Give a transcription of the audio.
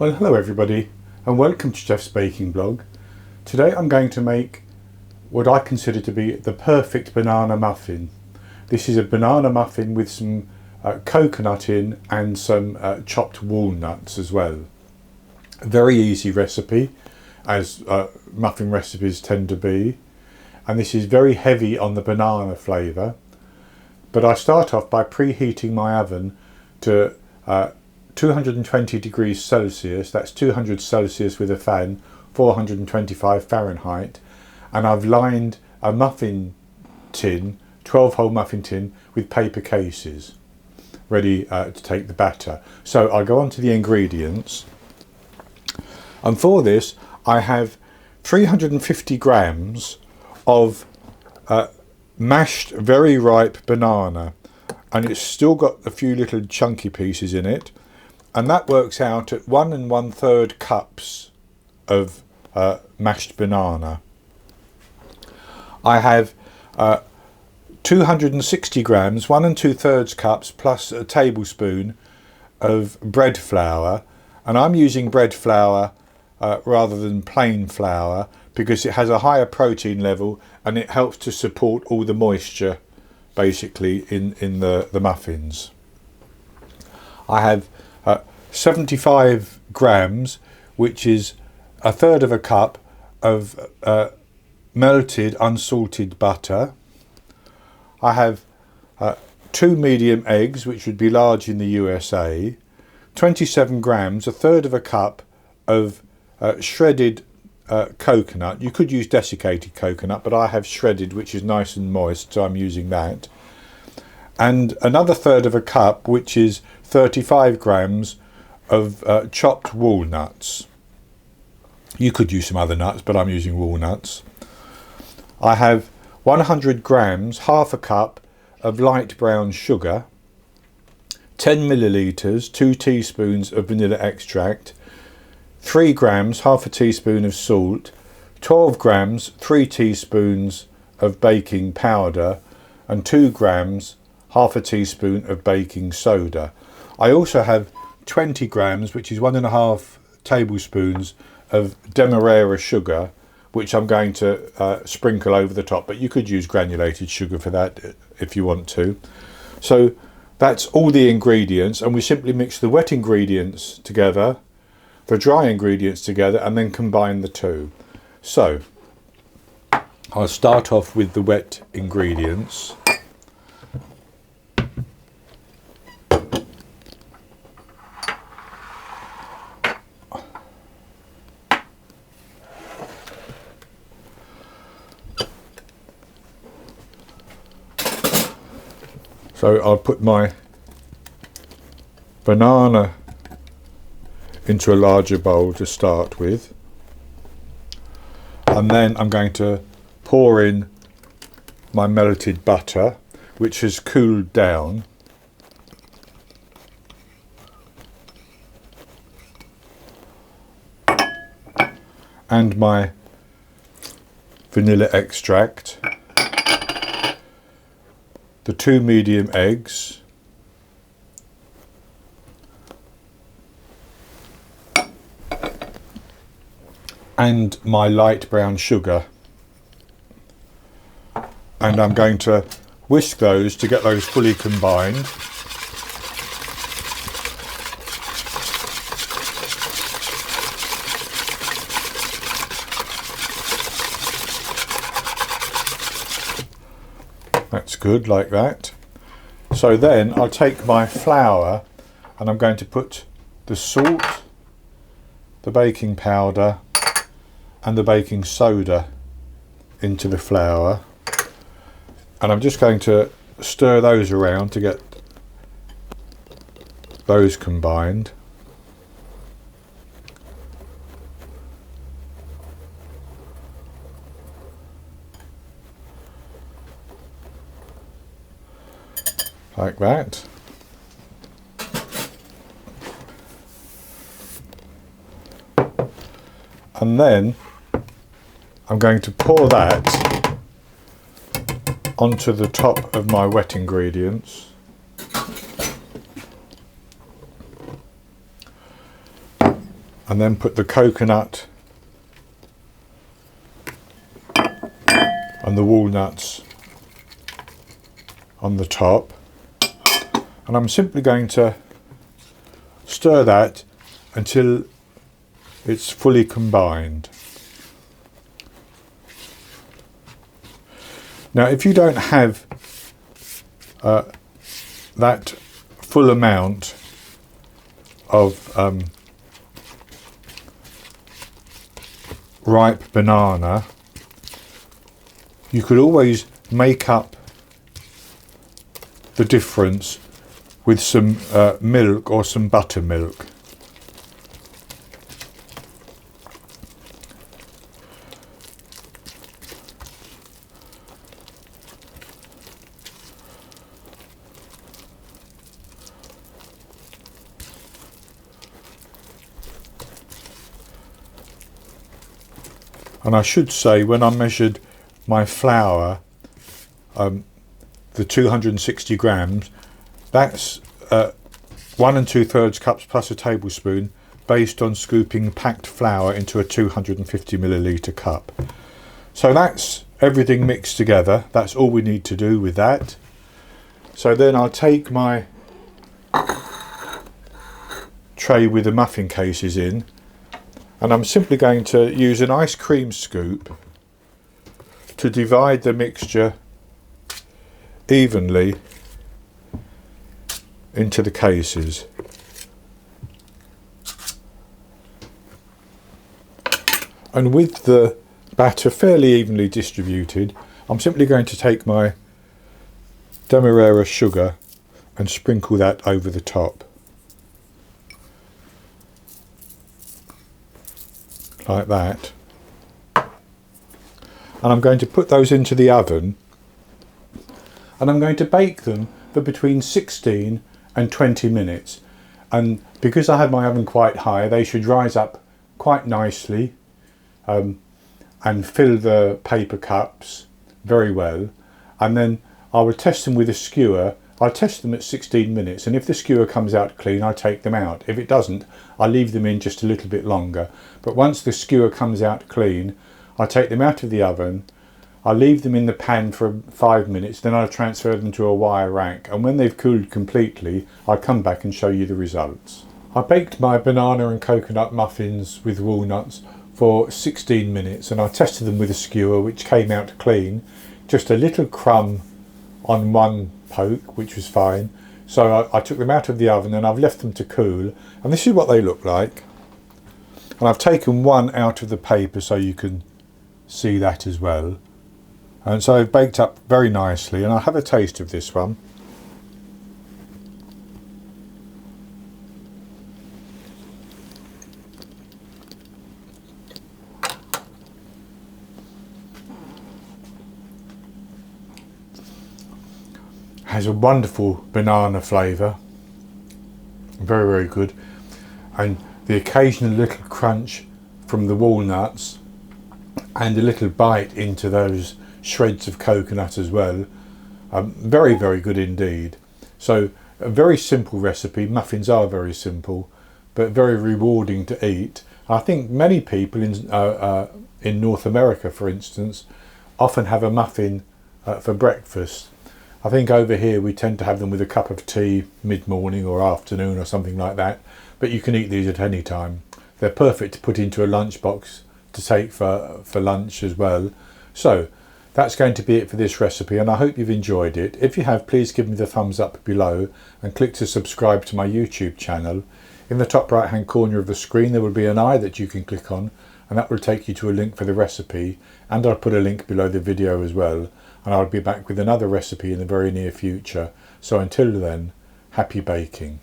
Well, hello everybody and welcome to Jeff's Baking Blog. Today I'm going to make what I consider to be the perfect banana muffin. This is a banana muffin with some coconut in and some chopped walnuts as well. A very easy recipe, as muffin recipes tend to be, and this is very heavy on the banana flavour. But I start off by preheating my oven to 220 degrees Celsius, that's 200 Celsius with a fan, 425 Fahrenheit, and I've lined a muffin tin, 12-hole muffin tin, with paper cases, ready to take the batter. So I'll go on to the ingredients, and for this I have 350 grams of mashed very ripe banana, and it's still got a few little chunky pieces in it. And that works out at 1 1/3 cups of mashed banana. I have 260 grams, 1 2/3 cups, plus a tablespoon of bread flour. And I'm using bread flour rather than plain flour because it has a higher protein level and it helps to support all the moisture basically in the muffins. I have 75 grams, which is 1/3 cup of melted unsalted butter. I have 2 medium eggs, which would be large in the USA, 27 grams, 1/3 cup of shredded coconut. You could use desiccated coconut, but I have shredded, which is nice and moist, so I'm using that. And another 1/3 cup, which is 35 grams of chopped walnuts. You could use some other nuts, but I'm using walnuts. I have 100 grams, 1/2 cup of light brown sugar, 10 millilitres, 2 teaspoons of vanilla extract, 3 grams, 1/2 teaspoon of salt, 12 grams, 3 teaspoons of baking powder, and 2 grams, 1/2 teaspoon of baking soda. I also have 20 grams, which is 1 1/2 tablespoons of demerara sugar, which I'm going to sprinkle over the top, but you could use granulated sugar for that if you want to. So that's all the ingredients, and we simply mix the wet ingredients together, the dry ingredients together, and then combine the two. So I'll start off with the wet ingredients. So I'll put my banana into a larger bowl to start with, and then I'm going to pour in my melted butter, which has cooled down, and my vanilla extract, the 2 medium eggs, and my light brown sugar, and I'm going to whisk those to get those fully combined. That's good, like that. So then I'll take my flour and I'm going to put the salt, the baking powder and the baking soda into the flour, and I'm just going to stir those around to get those combined. Like that. And then I'm going to pour that onto the top of my wet ingredients. and then put the coconut and the walnuts on the top, and I'm simply going to stir that until it's fully combined. Now if you don't have that full amount of ripe banana, you could always make up the difference with some milk or some buttermilk. And I should say, when I measured my flour, the 260 grams, that's 1 2/3 cups plus a tablespoon, based on scooping packed flour into a 250 milliliter cup. So that's everything mixed together. That's all we need to do with that. So then I'll take my tray with the muffin cases in, and I'm simply going to use an ice cream scoop to divide the mixture evenly into the cases. And with the batter fairly evenly distributed, I'm simply going to take my demerara sugar and sprinkle that over the top, like that. And I'm going to put those into the oven, and I'm going to bake them for between 16 and 20 minutes. And because I have my oven quite high, they should rise up quite nicely and fill the paper cups very well. And then I will test them with a skewer. I'll test them at 16 minutes, and if the skewer comes out clean, I take them out. If it doesn't, I leave them in just a little bit longer. But once the skewer comes out clean, I take them out of the oven. I leave them in the pan for 5 minutes, then I'll transfer them to a wire rack, and when they've cooled completely, I'll come back and show you the results. I baked my banana and coconut muffins with walnuts for 16 minutes, and I tested them with a skewer, which came out clean. Just a little crumb on one poke, which was fine. So I took them out of the oven, and I've left them to cool, and this is what they look like. And I've taken one out of the paper so you can see that as well. And so they've baked up very nicely, and I'll have a taste of this one. Has a wonderful banana flavour, very, very good, and the occasional little crunch from the walnuts and a little bite into those shreds of coconut as well. Very, very good indeed. So a very simple recipe. Muffins are very simple, but very rewarding to eat. I think many people in North America, for instance, often have a muffin for breakfast. I think over here we tend to have them with a cup of tea mid-morning or afternoon or something like that, but you can eat these at any time. They're perfect to put into a lunchbox to take for lunch as well. So that's going to be it for this recipe, and I hope you've enjoyed it. If you have, please give me the thumbs up below and click to subscribe to my YouTube channel. In the top right hand corner of the screen there will be an eye that you can click on, and that will take you to a link for the recipe, and I'll put a link below the video as well. And I'll be back with another recipe in the very near future. So until then, happy baking.